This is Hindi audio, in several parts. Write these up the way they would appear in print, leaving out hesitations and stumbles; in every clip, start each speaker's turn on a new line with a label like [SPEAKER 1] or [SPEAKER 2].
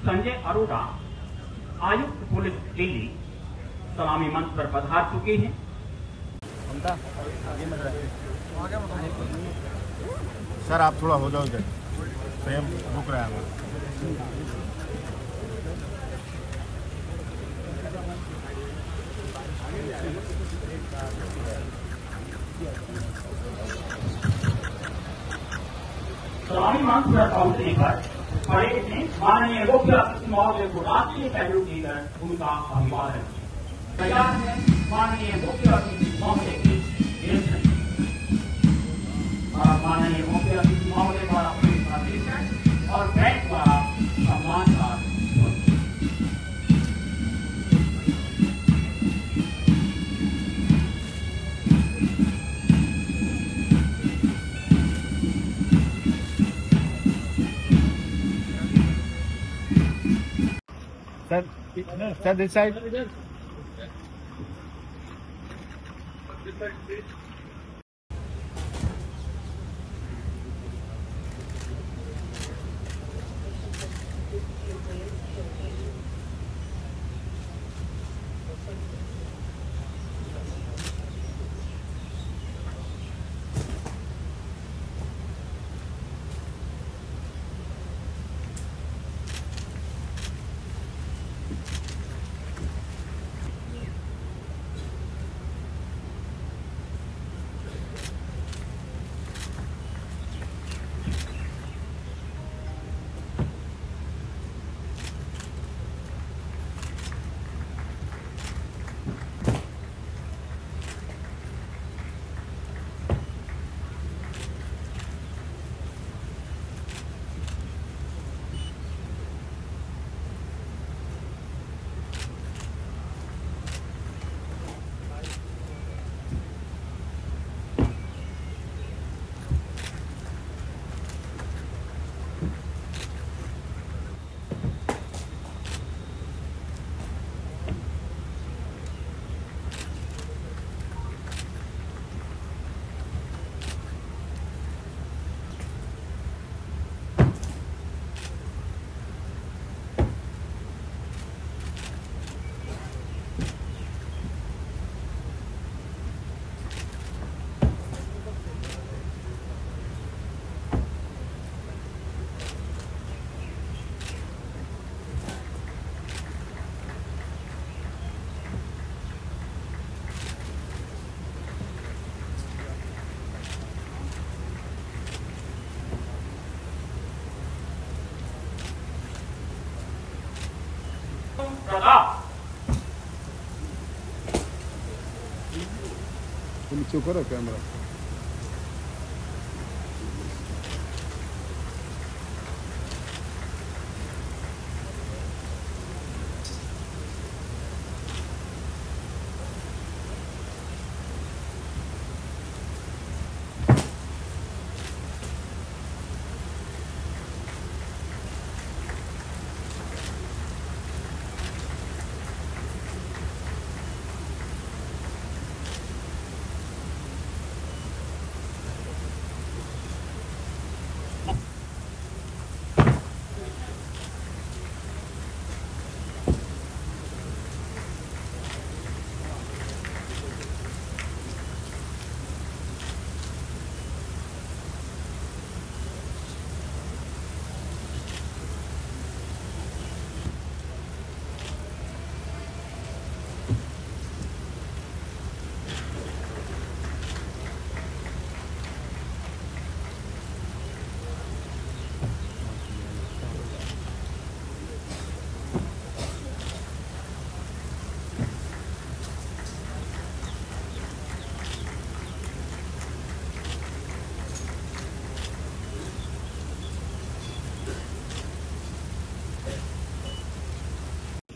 [SPEAKER 1] संजय अरोड़ा आयुक्त पुलिस दिल्ली सलामी मंच पर पधार चुके हैं।
[SPEAKER 2] सर आप थोड़ा हो जाओ इधर, स्वयं रुक रहा है।
[SPEAKER 1] सलामी मंच पर पहुंचने पर परेड में माननीय मुख्य अतिथि महोदय को राष्ट्रीय सैल्यूट देकर उनका अभिवादन किया। तैयार है माननीय मुख्य अतिथि महोदय की निरीक्षण और माननीय मुख्य अतिथि महोदय द्वारा निरीक्षण और बैंक द्वारा सम्मान का
[SPEAKER 2] Sir, this side. नीचे करो कैमरा।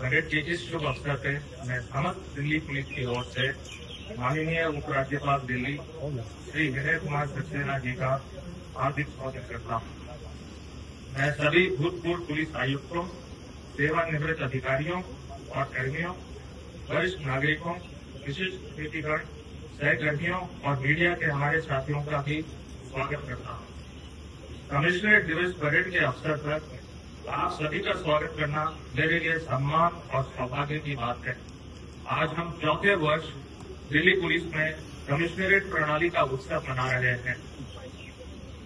[SPEAKER 3] परेड के इस शुभ अवसर पे मैं समस्त दिल्ली पुलिस की ओर से माननीय उपराज्यपाल दिल्ली श्री विनय कुमार सक्सेना जी का हार्दिक स्वागत करता हूँ। मैं सभी भूतपूर्व पुलिस आयुक्तों, सेवानिवृत्त अधिकारियों और कर्मियों, वरिष्ठ नागरिकों, विशिष्ट अतिथिगण, सहकर्मियों और मीडिया के हमारे साथियों का भी स्वागत करता हूँ। कमिश्नरेट दिवस परेड के अवसर पर आप सभी का स्वागत करना मेरे लिए सम्मान और सौभाग्य की बात है। आज हम चौथे वर्ष दिल्ली पुलिस में कमिश्नरेट प्रणाली का उत्सव मना रहे हैं।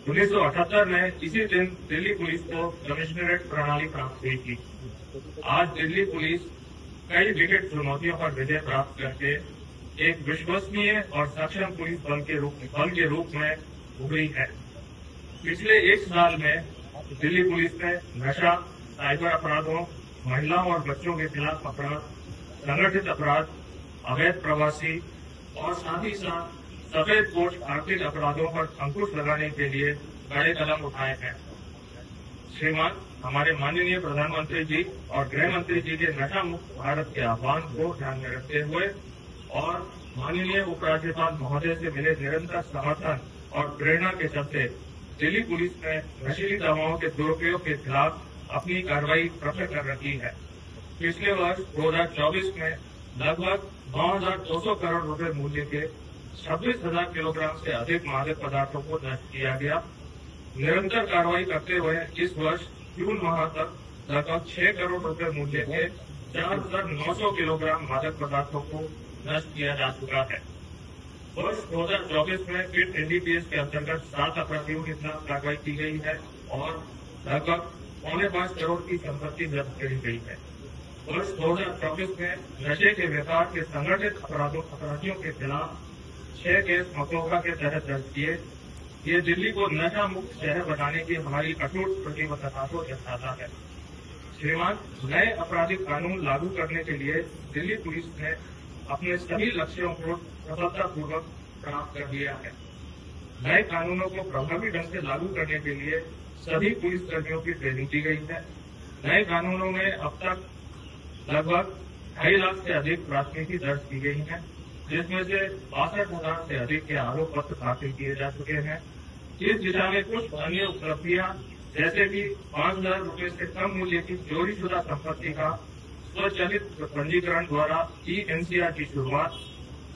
[SPEAKER 3] 1978 में इसी दिन दिल्ली पुलिस को कमिश्नरेट प्रणाली प्राप्त हुई थी। आज दिल्ली पुलिस कई विकट चुनौतियों पर विजय प्राप्त करके एक विश्वसनीय और सक्षम पुलिस बल के रूप में उभरी है। पिछले एक साल में दिल्ली पुलिस ने नशा, साइबर अपराधों, महिलाओं और बच्चों के खिलाफ अपराध, संगठित अपराध, अवैध प्रवासी और साथ ही साथ सफेद पोश आर्थिक अपराधों पर अंकुश लगाने के लिए बड़े कदम उठाए हैं। श्रीमान, हमारे माननीय प्रधानमंत्री जी और गृह मंत्री जी के नशा मुक्त भारत के आह्वान को ध्यान में रखते हुए और माननीय उपराज्यपाल महोदय से मिले निरंतर समर्थन और प्रेरणा के चलते दिल्ली पुलिस ने नशीली दवाओं के दुरुपयोग के खिलाफ अपनी कार्रवाई प्रखर कर रखी है। पिछले वर्ष 2024 में लगभग 9,200 करोड़ रुपए मूल्य के 26,000 किलोग्राम से अधिक मादक पदार्थों को नष्ट किया गया। निरंतर कार्रवाई करते हुए इस वर्ष जून माह तक लगभग 6 करोड़ रुपए मूल्य के 4,900 किलोग्राम मादक पदार्थों को नष्ट किया जा चुका है। वर्ष 2024 में फिर एनडीपीएस के अंतर्गत 7 अपराधियों के खिलाफ कार्रवाई की गई है और लगभग 5.25 करोड़ की संपत्ति जब्त करी गई है। वर्ष 2024 में नशे के व्यापार के संगठित अपराधियों के खिलाफ 6 केस मकोगा के तहत दर्ज किए। ये दिल्ली को नशा मुक्त शहर बनाने की हमारी अटूट प्रतिबद्धता को दर्शाता है। श्रीमान, नए आपराधिक कानून लागू करने के लिए दिल्ली पुलिस ने अपने सभी लक्ष्यों को सफलतापूर्वक प्राप्त कर लिया है। नए कानूनों को प्रभावी ढंग से लागू करने के लिए सभी पुलिसकर्मियों की ट्रेनिंग दी गई है। नए कानूनों में अब तक लगभग 2.5 लाख से अधिक प्राथमिकी दर्ज की गई है, जिसमें से 62,000 से अधिक के आरोप पत्र दाखिल किए जा चुके हैं। इस दिशा में कुछ अन्य उपलब्धियां, जैसे कि 5,000 रुपए से कम मूल्य की चोरीशुदा संपत्ति का स्वचालित पंजीकरण द्वारा ई-एनसीआर की शुरुआत,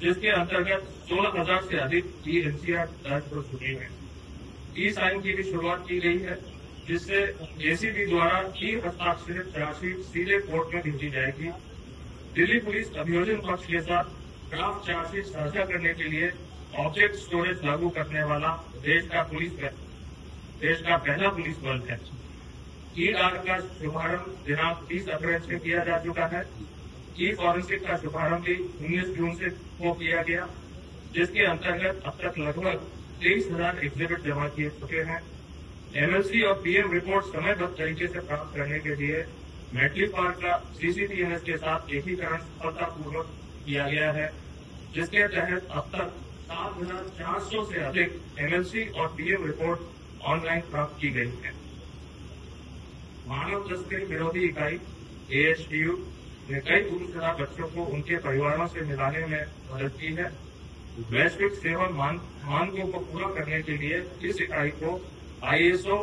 [SPEAKER 3] जिसके अंतर्गत 16,000 से अधिक ई-एनसीआर दर्ज हो चुकी है। ई-साइन की भी शुरुआत की गई है, जिससे एसीबी द्वारा ई-हस्ताक्षरित चार्जशीट सीधे कोर्ट में भेजी जाएगी। दिल्ली पुलिस अभियोजन पक्ष के साथ ड्राफ्ट चार्जशीट साझा करने के लिए ऑब्जेक्ट स्टोरेज लागू करने वाला देश का पहला पुलिस बल है। ई-डाक का शुभारंभ दिनांक 30 अप्रैल से किया जा चुका है। ई-फॉरेंसिक का शुभारंभ भी 19 जून से किया गया, जिसके अंतर्गत अब तक लगभग 23,000 एग्जिबिट जमा किए चुके हैं। एमएलसी और पीएम रिपोर्ट समयबद्ध तरीके से प्राप्त करने के लिए मैट्रिक पार का सीसीटीएनएस के साथ एकीकरण सफलतापूर्वक किया गया है, जिसके तहत अब तक 7,400 से अधिक एमएलसी और पीएम रिपोर्ट ऑनलाइन प्राप्त की गई है। मानव तस्करी विरोधी इकाई ASTU ने कई गुमशुदा बच्चों को उनके परिवारों से मिलाने में मदद की है। वैश्विक सेवा मानकों को पूरा करने के लिए इस इकाई को ISO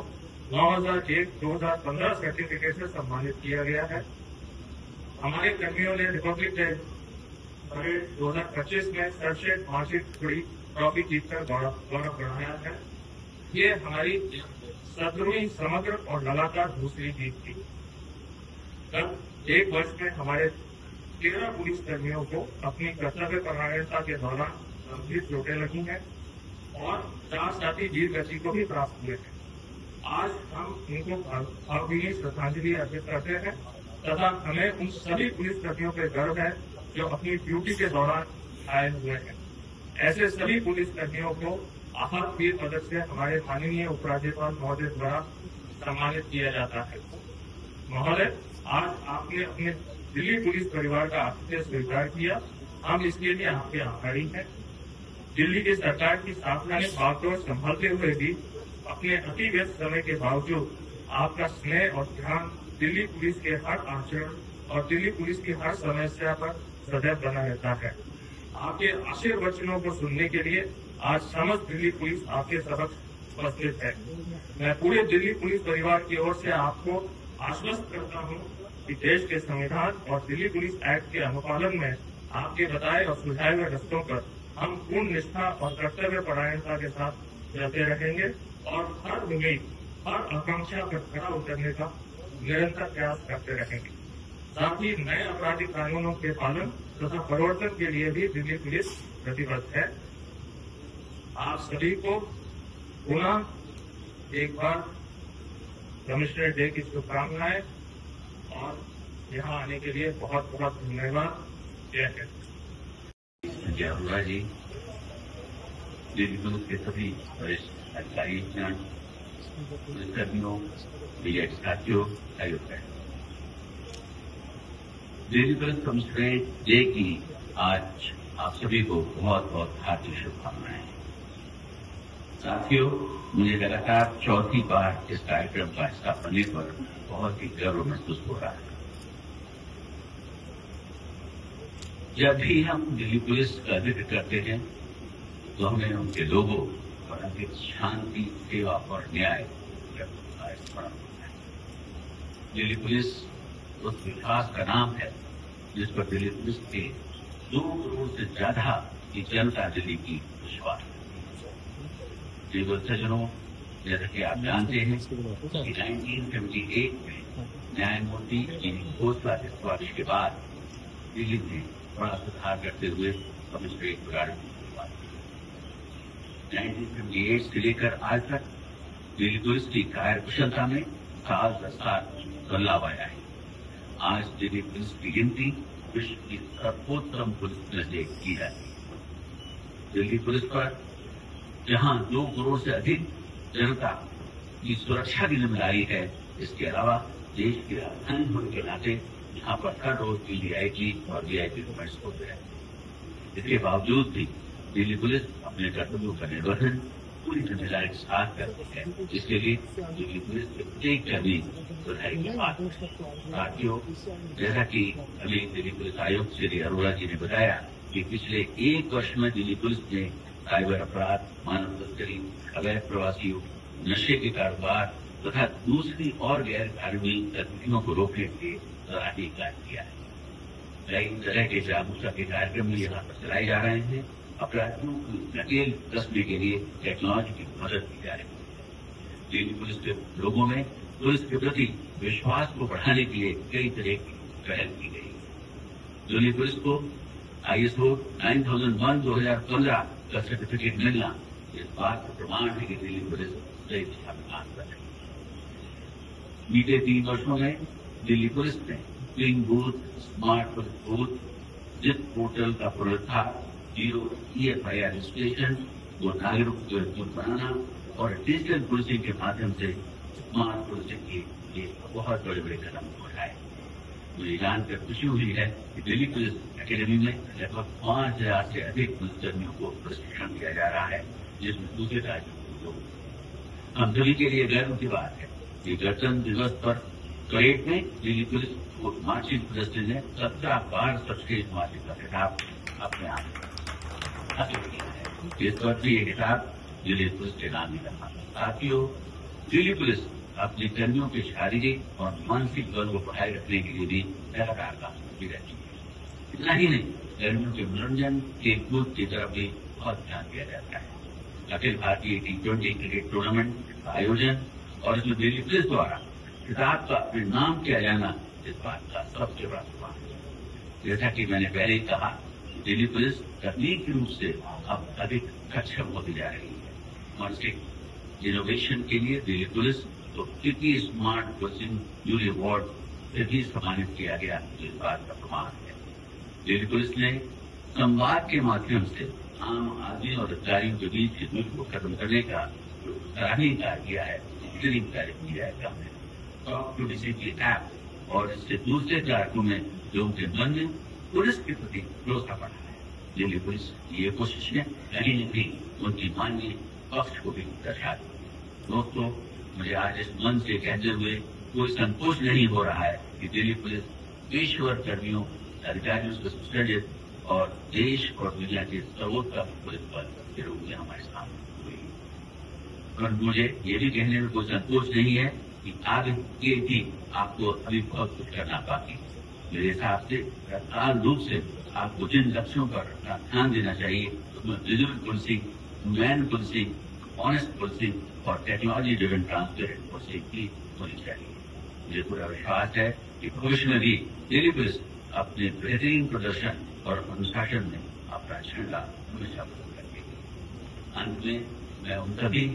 [SPEAKER 3] 9001-2015 सर्टिफिकेट से सम्मानित किया गया है। हमारे कर्मियों ने रिपब्लिक डे परेड 2025 में सर्वश्रेष्ठ मार्कशीट ट्रॉफी जीतकर गौरव बढ़ाया है। ये हमारी 17वीं समग्र और लगातार दूसरी जीत थी। कल एक वर्ष में हमारे 13 पुलिस कर्मियों को अपनी कर्तव्य परायणता के दौरान गंभीर चोटें लगी हैं और 4 साथी वीर गति को भी प्राप्त हुए हैं। आज हम उनको भावभीनी श्रद्धांजलि अर्पित करते हैं तथा हमें उन सभी पुलिस कर्मियों पर गर्व है जो अपनी ड्यूटी के दौरान घायल हुए हैं। ऐसे सभी पुलिस कर्मियों को आहत वीर पदक से हमारे माननीय उपराज्यपाल महोदय द्वारा सम्मानित किया जाता है। महोदय, आज आपने अपने दिल्ली पुलिस परिवार का आतिथ्य स्वीकार किया, हम इसके लिए आपके आभारी हैं। दिल्ली की सरकार की स्थापना में बागडोर संभालते हुए भी अपने अति व्यस्त समय के बावजूद आपका स्नेह और ध्यान दिल्ली पुलिस के हर आचरण और दिल्ली पुलिस की हर समस्या पर सदैव बना रहता है। आपके आशीर्वचनों को सुनने के लिए आज समस्त दिल्ली पुलिस आपके समक्ष उपस्थित है। मैं पूरे दिल्ली पुलिस परिवार की ओर से आपको आश्वस्त करता हूं कि देश के संविधान और दिल्ली पुलिस एक्ट के अनुपालन में आपके बताए और सुझाए हुए रस्तों पर हम पूर्ण निष्ठा और कर्तव्य परायणता के साथ चलते रहेंगे और हर उम्मीद, हर आकांक्षा पर खरा उतरने का निरंतर प्रयास करते रहेंगे। साथ ही नए आपराधिक कानूनों के पालन तथा प्रवर्तन के लिए भी दिल्ली पुलिस प्रतिबद्ध है। आप सभी को पुनः एक बार कमिश्नरेट डे की शुभकामनाएं और यहाँ आने के लिए बहुत बहुत धन्यवाद। जय हिंद।
[SPEAKER 4] संजय अरोड़ा जी, दिल्ली पुलिस के सभी वरिष्ठ अधिकारी, पुलिसकर्मियों, मीडिया के साथियों, आयुक्त हैं। दिल्ली पुलिस कमिश्नरेट डे की आज आप सभी को बहुत बहुत हार्दिक शुभकामनाएं। साथियों, मुझे लगातार चौथी बार इस कार्यक्रम का हिस्सा बनने पर बहुत ही गर्व महसूस हो रहा है। जब भी हम दिल्ली पुलिस का जिक्र करते हैं तो हमें उनके लोगों और उनकी शांति, सेवा और न्याय का स्मरण होता है। दिल्ली पुलिस उस विकास का नाम है जिस पर दिल्ली पुलिस के 2 करोड़ से ज्यादा की जनता दिल्ली की विश्वास है। सज्जनों, जैसा कि आप जानते हैं कि 1978 में न्यायमूर्ति खोसला के सिफारिश के बाद दिल्ली में बड़ा सुधार करते हुए कमिश्नरेट प्रारंभ हुआ। 1958 से लेकर आज तक दिल्ली पुलिस की कार्यकुशलता में साल दर साल बदलाव आया है। आज दिल्ली पुलिस की गिनती विश्व की सर्वोत्तम पुलिस में से की जाती है। दिल्ली पुलिस पर जहां 2 करोड़ से अधिक जनता की सुरक्षा की जिम्मेदारी है, इसके अलावा देश की राजधानी होने के नाते यहाँ पर हर रोज वीआईपी और वीआईपी मूवमेंट्स होते हैं। इसके बावजूद भी दिल्ली पुलिस अपने कर्तव्यों का निर्वहन पूरी जिम्मेदारी के साथ करती है, जिसके लिए दिल्ली पुलिस के प्रत्येक कर्मी बधाई की बात है। साथियों, जैसा कि अभी दिल्ली पुलिस आयुक्त श्री अरोड़ा जी ने बताया कि पिछले 1 वर्ष में दिल्ली पुलिस ने साइबर अपराध, मानव तस्करी, अवैध प्रवासियों, नशे के कारोबार तथा दूसरी और गैर कानूनी गतिविधियों को रोकने के लिए सराहनीय कार्य किया है। कई तरह के जागरूकता के कार्यक्रम यहाँ पर चलाए जा रहे हैं। अपराधियों को नकेल कसने के लिए टेक्नोलॉजी की मदद की जा रही है। दिल्ली पुलिस के लोगों में पुलिस के प्रति विश्वास को बढ़ाने के लिए कई तरह की पहल की गई। दिल्ली पुलिस को ISO 9001/2015 का सर्टिफिकेट मिलना इस बात का प्रमाण है कि दिल्ली पुलिस सही दिशा में काम कर रही है। बीते 3 वर्षों में दिल्ली पुलिस ने clean booth, smart police booth, जिस पोर्टल का पुनरुद्धार, 0 EFIR रजिस्ट्रेशन को नागरिकों को मजबूत बनाना और डिजिटल पुलिसिंग के माध्यम से स्मार्ट पुलिसिंग के लिए बहुत बड़े बड़े कदम उठाए। मुझे जानकर खुशी हुई है कि दिल्ली पुलिस अकेडमी में लगभग 5000 से अधिक पुलिसकर्मियों को प्रशिक्षण दिया जा रहा है, जिसमें दूसरे राज्यों के लोग। हम सभी के लिए गर्व की बात है कि गणतंत्र दिवस पर परेड में दिल्ली पुलिस को मार्चिंग प्रेसिडेंट ने 17 बार सर्वश्रेष्ठ मार्चिंग का खिताब अपने आप हासिल किया है। इस पर भी ये खिताब दिल्ली पुलिस के नाम ही रखा। साथियों, दिल्ली पुलिस अपने कर्मियों के शारीरिक और मानसिक बल को बढ़ाए रखने के लिए भी लगातार काम करती रहती है। इतना ही नहीं, कर्मियों के मनोरंजन, खेलकूद की तरफ भी बहुत ध्यान दिया जाता है। Akhil Bharatiya T20 cricket tournament का आयोजन और इसमें दिल्ली पुलिस द्वारा खिताब का अपने नाम किया जाना इस बात का सबसे बड़ा प्रमाण है। जैसा कि मैंने पहले ही कहा, दिल्ली पुलिस तकनीकी रूप से अब अधिक सक्षम होती जा रही है। मानसिक इनोवेशन के लिए दिल्ली पुलिस तो कितनी स्मार्ट पुलिसिंग यूरी अवार्ड से भी सम्मानित किया गया, इस बात का प्रमाण है। दिल्ली पुलिस ने संवाद के माध्यम से आम आदमी और अधिकारियों के बीच की दूरी को खत्म करने का जो सराहनीय कार्य किया है, इंजीनियरिंग कार्य किया है। हमने टॉक टू डीसी की ऐप और इससे दूसरे कारकों में लोगों के मन में पुलिस के प्रति भरोसा बढ़ा है। दिल्ली पुलिस की ये कोशिश ने कहीं न कहीं उनकी मानवीय पक्ष को भी दर्शा दी। दोस्तों, मुझे आज इस मन से कहते हुए कोई संकोच नहीं हो रहा है कि दिल्ली पुलिस पेशेवर कर्मियों, अधिकारियों से सुसज्जित और देश और दुनिया के सर्वोत्तम पुलिस बल के रूप में हमारे सामने हुई। और मुझे ये भी कहने में कोई संकोच नहीं है कि आगे के भी आपको अभी बहुत कुछ करना बाकी। मेरे हिसाब से तत्काल रूप से आपको जिन लक्ष्यों पर ध्यान देना चाहिए उसमें visual policing, human policing, honest policing और टेक्नोलॉजी ड्रिवन ट्रांसपेरेंट पुलिसिंग की होनी चाहिए। मुझे पूरा विश्वास है कि भविष्य में भी दिल्ली पुलिस अपने बेहतरीन प्रदर्शन और अनुशासन में अपना झंडा हमेशा बुलंद रखेगी। अंत में मैं उन सभी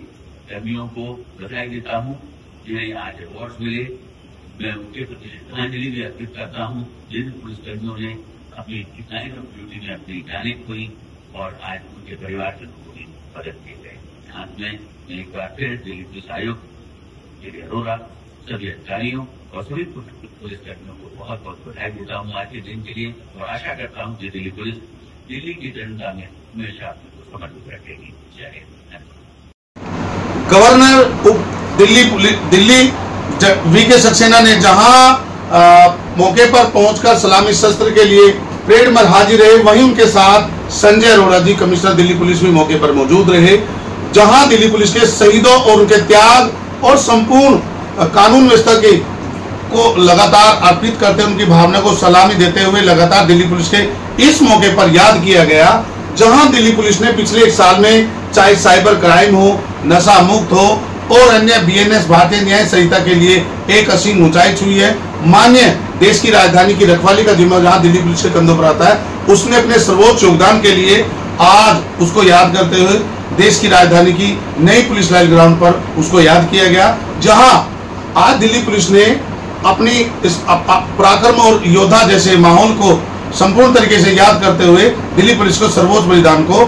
[SPEAKER 4] कर्मियों को बधाई देता हूँ जिन्हें आज अवार्ड मिले। मैं उनके प्रति श्रद्धांजलि भी अर्पित करता हूँ जिन पुलिसकर्मियों ने अपनी लाइन ऑफ ड्यूटी में अपनी जानें खोई और आज उनके परिवार के लोगों की मदद की गई। अंत में मैं एक बार फिर दिल्ली पुलिस आयुक्त श्री अरोड़ा, सभी अधिकारियों और सभी पुलिसकर्मियों को बहुत बहुत बधाई देता हूँ आज के दिन के लिए और आशा करता हूँ कि दिल्ली पुलिस दिल्ली की जनता में हमेशा अपने को समर्पित रखेगी। जय हिंद।
[SPEAKER 5] गवर्नर दिल्ली वीके सक्सेना ने जहां मौके पर पहुंचकर सलामी शस्त्र के लिए परेड में हाजिर रहे, वहीं उनके साथ संजय अरोड़ा जी कमिश्नर दिल्ली पुलिस भी मौके पर मौजूद रहे, जहां दिल्ली पुलिस के शहीदों और उनके त्याग और संपूर्ण कानून व्यवस्था के को लगातार अर्पित करते उनकी भावना को सलामी देते हुए लगातार दिल्ली पुलिस के इस मौके पर याद किया गया, जहां दिल्ली पुलिस ने पिछले एक साल में चाहे साइबर क्राइम हो, नशा मुक्त हो और अन्य बीएनएस भारतीय न्याय संहिता के लिए एक असीम ऊंचाई छुई है। मान्य देश की राजधानी की रखवाली का जिम्मा जहां दिल्ली पुलिस के कंधों पर आता है, उसने अपने सर्वोच्च योगदान के लिए आज उसको याद करते हुए देश की राजधानी की नई पुलिस लाइन ग्राउंड पर उसको याद किया गया, जहां आज दिल्ली पुलिस ने अपनी इस पराक्रम और योद्धा जैसे माहौल को संपूर्ण तरीके से याद करते हुए दिल्ली पुलिस को सर्वोच्च बलिदान को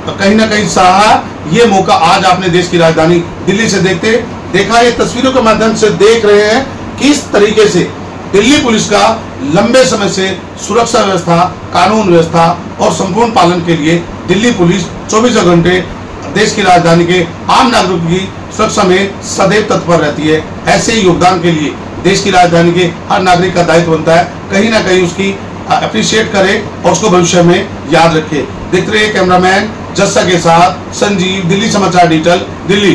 [SPEAKER 5] कहीं ना कहीं सराहा। ये मौका आज आपने देश की राजधानी दिल्ली से देखा, ये तस्वीरों के माध्यम से देख रहे हैं किस तरीके से दिल्ली पुलिस का लंबे समय से सुरक्षा व्यवस्था, कानून व्यवस्था और संपूर्ण पालन के लिए दिल्ली पुलिस 24 घंटे देश की राजधानी के आम नागरिकों की सुरक्षा में सदैव तत्पर रहती है। ऐसे ही योगदान के लिए देश की राजधानी के हर नागरिक का दायित्व बनता है कहीं ना कहीं उसकी अप्रिशिएट करे और उसको भविष्य में याद रखे। देखते रहिए कैमरामैन जस्सा के साथ संजीव, दिल्ली समाचार डिजिटल, दिल्ली।